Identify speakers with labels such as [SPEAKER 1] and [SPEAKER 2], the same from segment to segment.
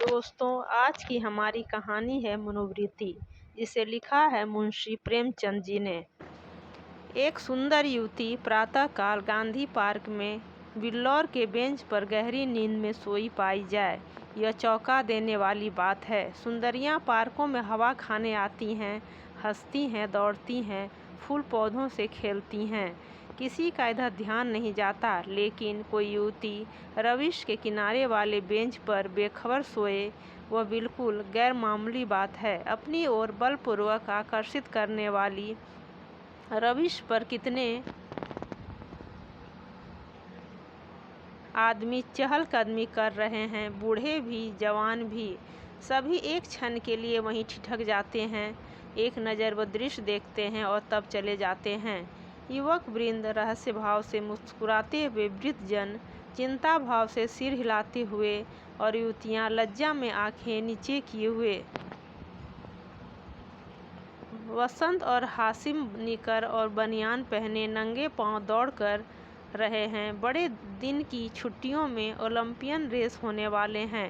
[SPEAKER 1] दोस्तों, आज की हमारी कहानी है मनोवृत्ति, जिसे लिखा है मुंशी प्रेमचंद जी ने। एक सुंदर युवती प्रातःकाल गांधी पार्क में बिल्लौर के बेंच पर गहरी नींद में सोई पाई जाए, यह चौंका देने वाली बात है। सुंदरियां पार्कों में हवा खाने आती हैं, हंसती हैं, दौड़ती हैं, फूल पौधों से खेलती हैं, किसी का इधर ध्यान नहीं जाता। लेकिन कोई युवती रविश के किनारे वाले बेंच पर बेखबर सोए, वह बिल्कुल गैर मामूली बात है। अपनी ओर बलपूर्वक आकर्षित करने वाली रविश पर कितने आदमी चहलकदमी कर रहे हैं, बूढ़े भी जवान भी, सभी एक क्षण के लिए वहीं ठिठक जाते हैं। एक नज़र वह दृश्य देखते हैं और तब चले जाते हैं। युवक वृंद रहस्य भाव से मुस्कुराते हुए, वृद्धजन चिंता भाव से सिर हिलाते हुए और युवतियां लज्जा में आंखें नीचे किए हुए। वसंत और हासिम निकर और बनियान पहने नंगे पांव दौड़ कर रहे हैं। बड़े दिन की छुट्टियों में ओलंपियन रेस होने वाले हैं।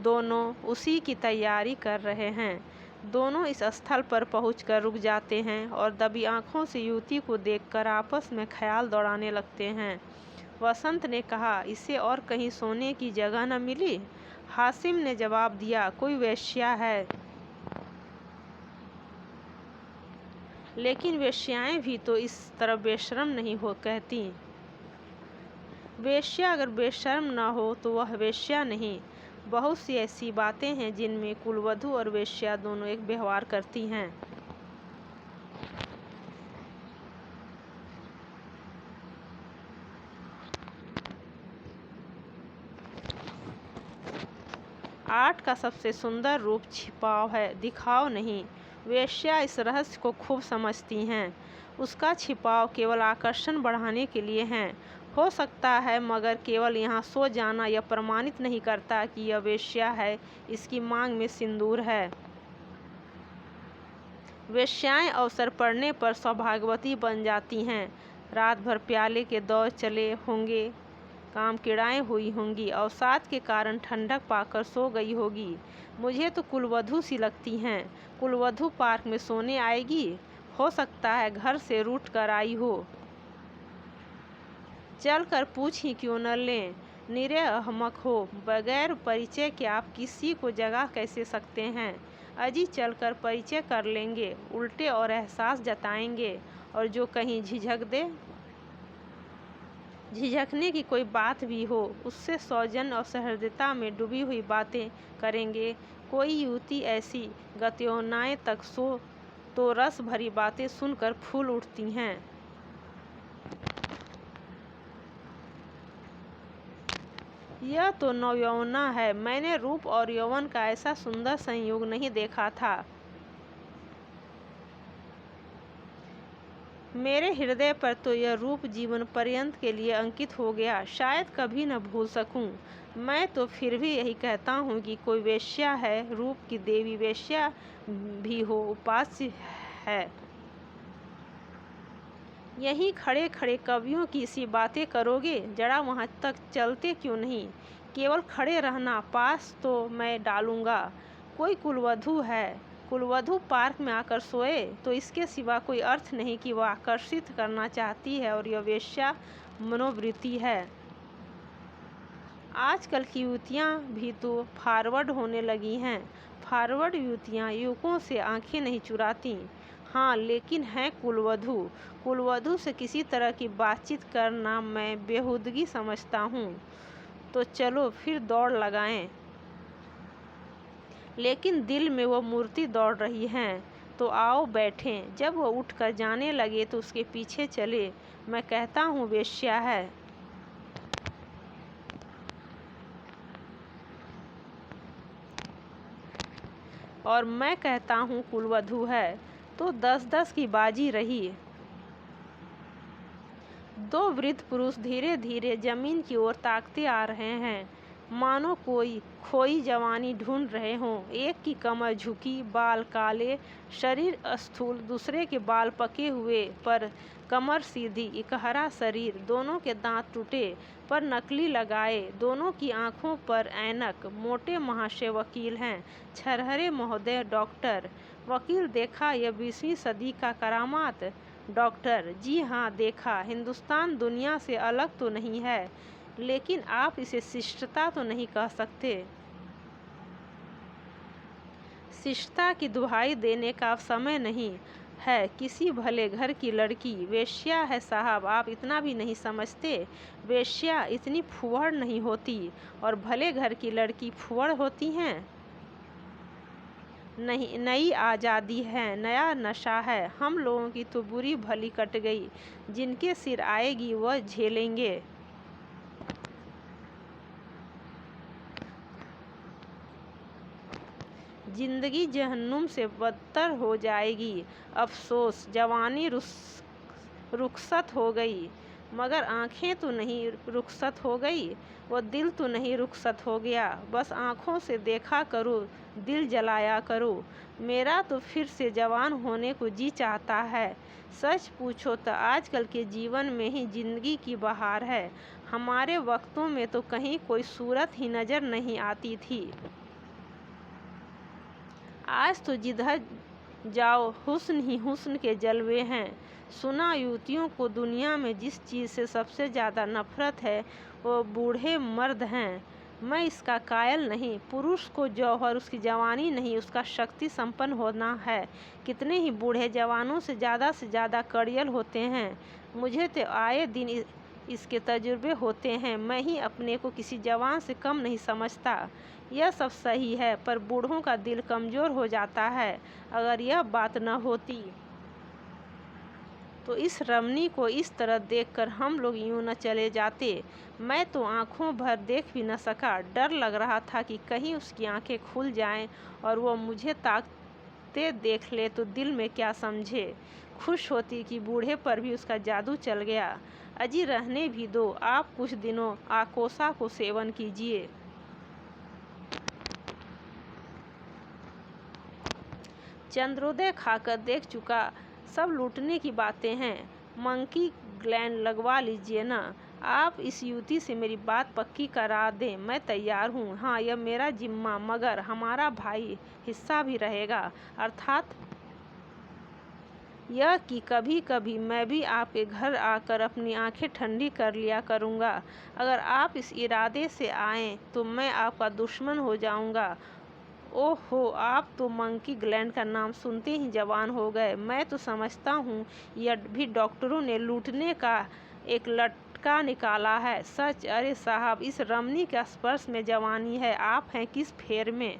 [SPEAKER 1] दोनों उसी की तैयारी कर रहे हैं। दोनों इस स्थल पर पहुंचकर रुक जाते हैं और दबी आंखों से युवती को देखकर आपस में ख्याल दौड़ाने लगते हैं। वसंत ने कहा, इसे और कहीं सोने की जगह न मिली? हासिम ने जवाब दिया, कोई वेश्या है। लेकिन वेश्याएं भी तो इस तरह बेशर्म नहीं हो कहती। वेश्या अगर बेशर्म न हो तो वह वेश्या नहीं। बहुत सी ऐसी बातें हैं जिनमें कुलवधू और वेश्या दोनों एक व्यवहार करती हैं। आर्ट का सबसे सुंदर रूप छिपाव है, दिखाव नहीं। वेश्या इस रहस्य को खूब समझती हैं। उसका छिपाव केवल आकर्षण बढ़ाने के लिए है, हो सकता है, मगर केवल यहाँ सो जाना यह प्रमाणित नहीं करता कि यह वेश्या है। इसकी मांग में सिंदूर है। वेश्याएं अवसर पड़ने पर सौभाग्यवती बन जाती हैं। रात भर प्याले के दौर चले होंगे, काम किड़ाएं हुई होंगी, अवसाद के कारण ठंडक पाकर सो गई होगी। मुझे तो कुलवधू सी लगती हैं। कुलवधू पार्क में सोने आएगी? हो सकता है घर से रूठ कर आई हो। चल कर पूछ ही क्यों न लें। निरे अहमक हो, बगैर परिचय के आप किसी को जगा कैसे सकते हैं? अजी चलकर परिचय कर लेंगे, उल्टे और एहसास जताएंगे। और जो कहीं झिझक दे, झिझकने की कोई बात भी हो, उससे सौजन्य और सहृदयता में डूबी हुई बातें करेंगे। कोई युवती ऐसी गत्योनाएं तक सो तो रस भरी बातें सुनकर फूल उठती हैं। यह तो नवयौवना है। मैंने रूप और यौवन का ऐसा सुंदर संयोग नहीं देखा था। मेरे हृदय पर तो यह रूप जीवन पर्यंत के लिए अंकित हो गया, शायद कभी न भूल सकूं। मैं तो फिर भी यही कहता हूँ कि कोई वेश्या है, रूप की देवी वेश्या भी हो, उपास्य है। यहीं खड़े खड़े कवियों की सी बातें करोगे? जरा वहाँ तक चलते क्यों नहीं? केवल खड़े रहना, पास तो मैं डालूंगा। कोई कुलवधू है, कुलवधू पार्क में आकर सोए तो इसके सिवा कोई अर्थ नहीं कि वह आकर्षित करना चाहती है, और यह वेश्या मनोवृत्ति है। आजकल की युवतियाँ भी तो फॉरवर्ड होने लगी हैं। फॉरवर्ड युवतियाँ युवकों से आंखें नहीं चुराती। हाँ, लेकिन हैं कुलवधू। कुलवधू से किसी तरह की बातचीत करना मैं बेहूदगी समझता हूँ। तो चलो फिर दौड़ लगाएं। लेकिन दिल में वो मूर्ति दौड़ रही हैं, तो आओ बैठें। जब वो उठकर जाने लगे तो उसके पीछे चले। मैं कहता हूँ वेश्या है। और मैं कहता हूँ कुलवधू है। तो 10-10 की बाजी रही। दो वृद्ध पुरुष धीरे धीरे जमीन की ओर ताकते आ रहे हैं। मानो कोई खोई जवानी ढूंढ रहे हों। एक की कमर झुकी, बाल काले, शरीर स्थूल, दूसरे के बाल पके हुए पर कमर सीधी, इकहरा शरीर, दोनों के दांत टूटे पर नकली लगाए, दोनों की आंखों पर ऐनक। मोटे महाशय वकील हैं, छरहरे महोदय डॉक्टर। वकील: देखा यह 20वीं सदी का करामात? डॉक्टर: जी हाँ देखा। हिंदुस्तान दुनिया से अलग तो नहीं है, लेकिन आप इसे शिष्टता तो नहीं कह सकते। शिष्टता की दुहाई देने का अब समय नहीं है। किसी भले घर की लड़की वेश्या है साहब, आप इतना भी नहीं समझते। वेश्या इतनी फुहड़ नहीं होती, और भले घर की लड़की फुहड़ होती हैं। नहीं, नई आज़ादी है, नया नशा है। हम लोगों की तो बुरी भली कट गई। जिनके सिर आएगी वह झेलेंगे। जिंदगी जहन्नुम से बदतर हो जाएगी। अफसोस, जवानी रुखसत हो गई, मगर आंखें तो नहीं रुखसत हो गई, वो दिल तो नहीं रुखसत हो गया। बस आंखों से देखा करो, दिल जलाया करो। मेरा तो फिर से जवान होने को जी चाहता है। सच पूछो तो आजकल के जीवन में ही जिंदगी की बहार है। हमारे वक्तों में तो कहीं कोई सूरत ही नजर नहीं आती थी। आज तो जिधर जाओ हुस्न ही हुस्न के जलवे हैं। सुना युवतियों को दुनिया में जिस चीज़ से सबसे ज़्यादा नफरत है वो बूढ़े मर्द हैं। मैं इसका कायल नहीं। पुरुष को जौहर उसकी जवानी नहीं, उसका शक्ति संपन्न होना है। कितने ही बूढ़े जवानों से ज़्यादा कड़ियल होते हैं। मुझे तो आए दिन इसके तजुर्बे होते हैं। मैं ही अपने को किसी जवान से कम नहीं समझता। यह सब सही है, पर बूढ़ों का दिल कमज़ोर हो जाता है। अगर यह बात न होती तो इस रमणी को इस तरह देखकर हम लोग यूं न चले जाते। मैं तो आंखों भर देख भी न सका। डर लग रहा था कि कहीं उसकी आंखें खुल जाएं और वो मुझे ताकते देख ले तो दिल में क्या समझे। खुश होती कि बूढ़े पर भी उसका जादू चल गया। अजी रहने भी दो, आप कुछ दिनों आकोसा को सेवन कीजिए। चंद्रोदय खाकर देख चुका, सब लूटने की बातें हैं। मंकी ग्लैंड लगवा लीजिए ना। आप इस युवती से मेरी बात पक्की करा दें, मैं तैयार हूँ। हाँ, यह मेरा जिम्मा, मगर हमारा भाई हिस्सा भी रहेगा। अर्थात यह कि कभी कभी मैं भी आपके घर आकर अपनी आंखें ठंडी कर लिया करूँगा। अगर आप इस इरादे से आएँ तो मैं आपका दुश्मन हो जाऊँगा। ओहो, आप तो मंकी ग्लैंड का नाम सुनते ही जवान हो गए। मैं तो समझता हूँ यह भी डॉक्टरों ने लूटने का एक लटका निकाला है। सच? अरे साहब, इस रमणी के स्पर्श में जवानी है। आप हैं किस फेर में?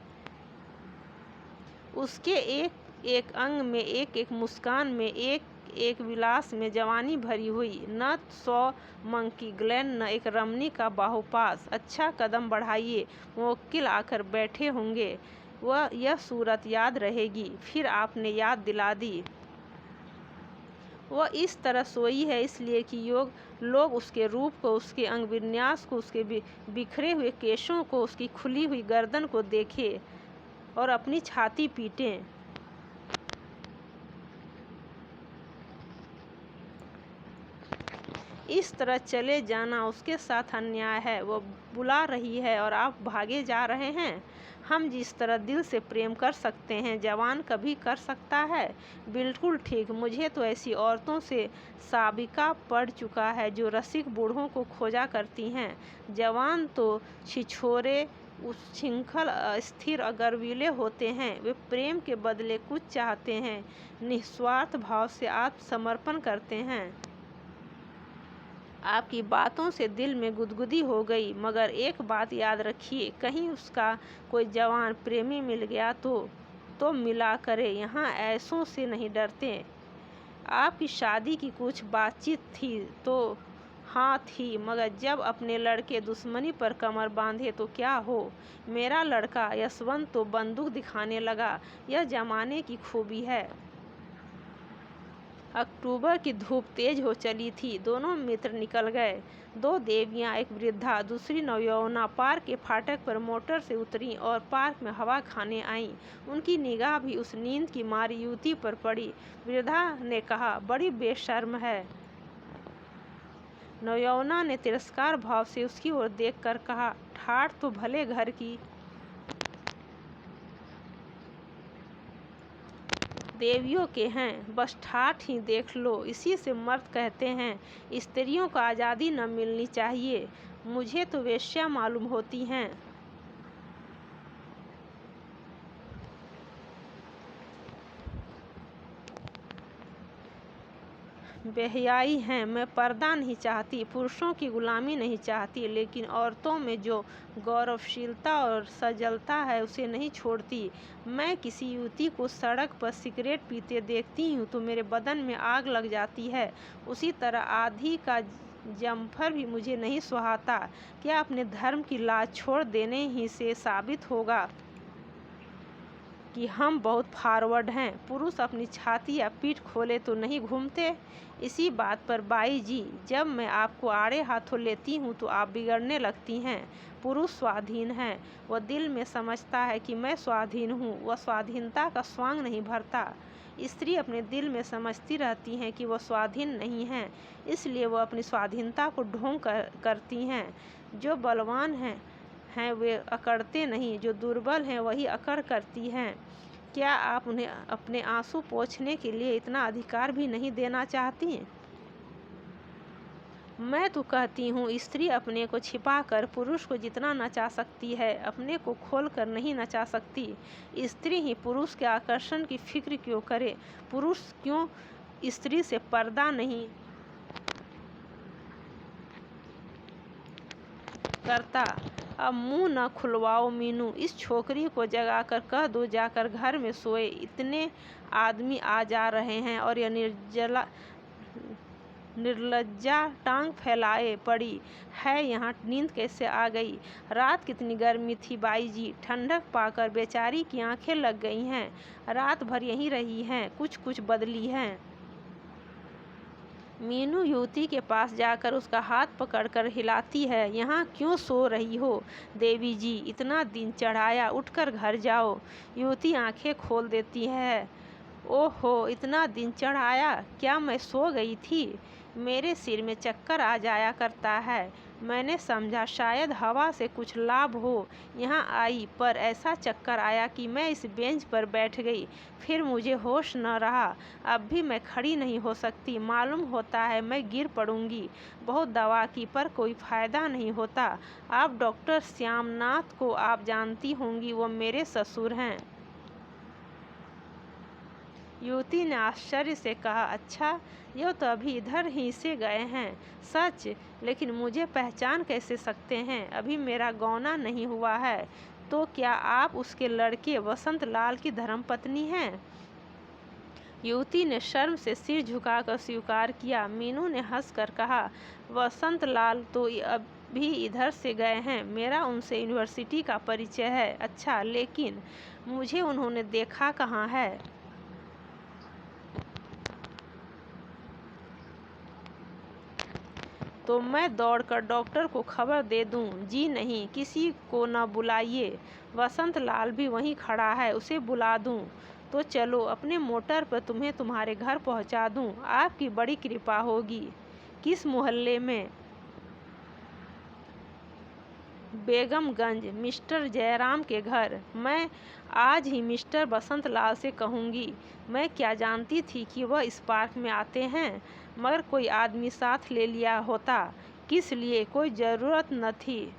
[SPEAKER 1] उसके एक एक अंग में, एक एक मुस्कान में, एक एक विलास में जवानी भरी हुई। न 100 मंकी ग्लैंड, न एक रमणी का बाहुपास। अच्छा, कदम बढ़ाइए, मुवक्किल आकर बैठे होंगे। वह यह सूरत याद रहेगी। फिर आपने याद दिला दी। वह इस तरह सोई है इसलिए कि लोग उसके रूप को, उसके अंग विन्यास को, उसके बिखरे हुए केशों को, उसकी खुली हुई गर्दन को देखें और अपनी छाती पीटें। इस तरह चले जाना उसके साथ अन्याय है। वो बुला रही है और आप भागे जा रहे हैं। हम जिस तरह दिल से प्रेम कर सकते हैं, जवान कभी कर सकता है? बिल्कुल ठीक। मुझे तो ऐसी औरतों से साबिका पड़ चुका है जो रसिक बूढ़ों को खोजा करती हैं। जवान तो छिछोरे, उच्छृंखल, अस्थिर और गर्वीले होते हैं। वे प्रेम के बदले कुछ चाहते हैं, निस्वार्थ भाव से आत्मसमर्पण करते हैं। आपकी बातों से दिल में गुदगुदी हो गई। मगर एक बात याद रखिए, कहीं उसका कोई जवान प्रेमी मिल गया तो मिला करे। यहाँ ऐसों से नहीं डरते। आपकी शादी की कुछ बातचीत थी तो? हाँ थी, मगर जब अपने लड़के दुश्मनी पर कमर बांधे तो क्या हो। मेरा लड़का यशवंत तो बंदूक दिखाने लगा। यह जमाने की खूबी है। अक्टूबर की धूप तेज हो चली थी। दोनों मित्र निकल गए। दो देवियां, एक वृद्धा दूसरी नवयौवना, पार्क के फाटक पर मोटर से उतरीं और पार्क में हवा खाने आईं। उनकी निगाह भी उस नींद की मारी युवती पर पड़ी। वृद्धा ने कहा, बड़ी बेशर्म है। नवयौवना ने तिरस्कार भाव से उसकी ओर देखकर कहा, ठाठ तो भले घर की देवियों के हैं, बस ठाठ ही देख लो। इसी से मर्द कहते हैं स्त्रियों को आज़ादी न मिलनी चाहिए। मुझे तो वेश्या मालूम होती हैं। बेहयाई हैं। मैं पर्दा नहीं चाहती, पुरुषों की गुलामी नहीं चाहती, लेकिन औरतों में जो गौरवशीलता और सजलता है उसे नहीं छोड़ती। मैं किसी युवती को सड़क पर सिगरेट पीते देखती हूँ तो मेरे बदन में आग लग जाती है। उसी तरह आधी का जम्फर भी मुझे नहीं सुहाता। क्या अपने धर्म की लाज छोड़ देने ही से साबित होगा कि हम बहुत फॉरवर्ड हैं? पुरुष अपनी छाती या पीठ खोले तो नहीं घूमते। इसी बात पर बाई जी, जब मैं आपको आड़े हाथों लेती हूँ तो आप बिगड़ने लगती हैं। पुरुष स्वाधीन है, वह दिल में समझता है कि मैं स्वाधीन हूँ, वह स्वाधीनता का स्वांग नहीं भरता। स्त्री अपने दिल में समझती रहती हैं कि वह स्वाधीन नहीं है, इसलिए वह अपनी स्वाधीनता को ढोंग करती हैं। जो बलवान हैं वे अकड़ते नहीं, जो दुर्बल हैं वही अकड़ करती हैं। क्या आप उन्हें अपने आंसू पोंछने के लिए इतना अधिकार भी नहीं देना चाहती? मैं तो कहती हूँ स्त्री अपने को छिपाकर पुरुष को जितना नचा सकती है, अपने को खोलकर नहीं नचा सकती। स्त्री ही पुरुष के आकर्षण की फिक्र क्यों करे? पुरुष क्यों स्त्री से पर्दा नहीं करता? अब मुंह न खुलवाओ मीनू, इस छोकरी को जगाकर कह दो जाकर घर में सोए। इतने आदमी आ जा रहे हैं और यह निर्लज्जा टांग फैलाए पड़ी है यहाँ। नींद कैसे आ गई? रात कितनी गर्मी थी बाई जी। ठंडक पाकर बेचारी की आंखें लग गई हैं। रात भर यहीं रही हैं, कुछ बदली हैं। मीनू युवती के पास जाकर उसका हाथ पकड़कर हिलाती है। यहाँ क्यों सो रही हो देवी जी? इतना दिन चढ़ाया, उठकर घर जाओ। युवती आंखें खोल देती है। ओहो, इतना दिन चढ़ाया? क्या मैं सो गई थी? मेरे सिर में चक्कर आ जाया करता है। मैंने समझा शायद हवा से कुछ लाभ हो, यहाँ आई, पर ऐसा चक्कर आया कि मैं इस बेंच पर बैठ गई। फिर मुझे होश न रहा। अब भी मैं खड़ी नहीं हो सकती। मालूम होता है मैं गिर पड़ूंगी। बहुत दवा की पर कोई फायदा नहीं होता। आप डॉक्टर श्यामनाथ को आप जानती होंगी, वो मेरे ससुर हैं। युवती ने आश्चर्य से कहा, अच्छा, यह तो अभी इधर ही से गए हैं। सच? लेकिन मुझे पहचान कैसे सकते हैं? अभी मेरा गौना नहीं हुआ है। तो क्या आप उसके लड़के वसंत लाल की धर्मपत्नी हैं? युवती ने शर्म से सिर झुकाकर स्वीकार किया। मीनू ने हंसकर कहा, वसंत लाल तो अभी इधर से गए हैं। मेरा उनसे यूनिवर्सिटी का परिचय है। अच्छा, लेकिन मुझे उन्होंने देखा कहाँ है? तो मैं दौड़कर डॉक्टर को खबर दे दूं? जी नहीं, किसी को न बुलाइए। वसंत लाल भी वहीं खड़ा है, उसे बुला दूं? तो चलो, अपने मोटर पर तुम्हें तुम्हारे घर पहुंचा दूं। आपकी बड़ी कृपा होगी। किस मोहल्ले में? बेगमगंज, मिस्टर जयराम के घर। मैं आज ही मिस्टर वसंत लाल से कहूँगी। मैं क्या जानती थी कि वह इस पार्क में आते हैं। मगर कोई आदमी साथ ले लिया होता। किस लिए? कोई ज़रूरत न थी।